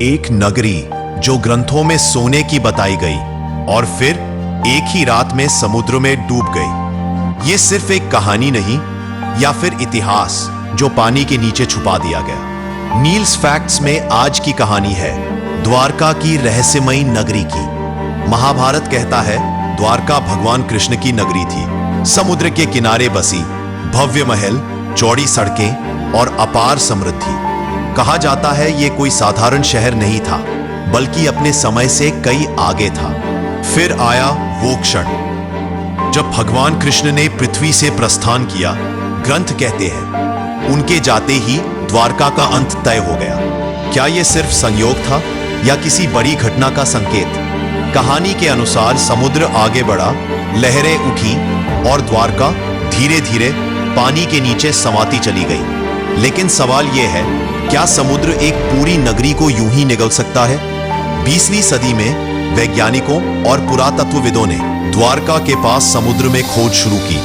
एक नगरी जो ग्रंथों में सोने की बताई गई और फिर एक ही रात में समुद्र में डूब गई। ये सिर्फ एक कहानी नहीं या फिर इतिहास जो पानी के नीचे छुपा दिया गया। नील्स फैक्ट्स में आज की कहानी है द्वारका की रहस्यमयी नगरी की। महाभारत कहता है द्वारका भगवान कृष्ण की नगरी थी। समुद्र के किनारे बसी, भव्य महल, चौड़ी सड़कें और अपार समृद्धि। कहा जाता है ये कोई साधारण शहर नहीं था, बल्कि अपने समय से कई आगे था। फिर आया वो क्षण जब भगवान कृष्ण ने पृथ्वी से प्रस्थान किया। ग्रंथ कहते हैं उनके जाते ही द्वारका का अंत तय हो गया। क्या यह सिर्फ संयोग था या किसी बड़ी घटना का संकेत? कहानी के अनुसार समुद्र आगे बढ़ा, लहरें उठी और द्वारका धीरे धीरे पानी के नीचे समाती चली गई। लेकिन सवाल यह है, क्या समुद्र एक पूरी नगरी को यूं ही निगल सकता है? 20वीं सदी में वैज्ञानिकों और पुरातत्वविदों ने द्वारका के पास समुद्र में खोज शुरू की।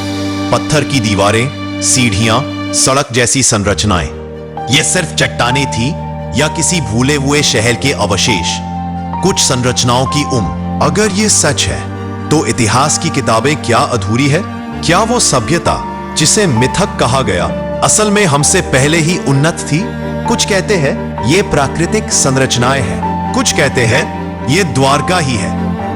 पत्थर की दीवारें, सीढ़ियां, सड़क जैसी संरचनाएं। ये सिर्फ चट्टानें थी या किसी भूले हुए शहर के अवशेष? कुछ संरचनाओं की उम्र। अगर ये सच है तो इतिहास की किताबें क्या अधूरी है? क्या वो सभ्यता जिसे मिथक कहा गया असल में हमसे पहले ही उन्नत थी? कुछ कहते हैं ये प्राकृतिक संरचनाएं हैं, कुछ कहते हैं ये द्वारका ही है।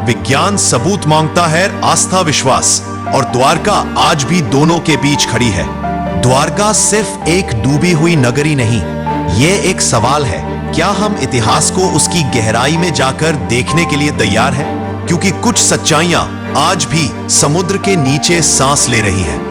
विज्ञान सबूत मांगता है, आस्था विश्वास, और द्वारका आज भी दोनों के बीच खड़ी है। द्वारका सिर्फ एक डूबी हुई नगरी नहीं, ये एक सवाल है, क्या हम इतिहास को उसकी गहराई में जाकर देखने के लिए तैयार हैं? क्योंकि कुछ सच्चाइयां आज भी समुद्र के नीचे सांस ले रही हैं।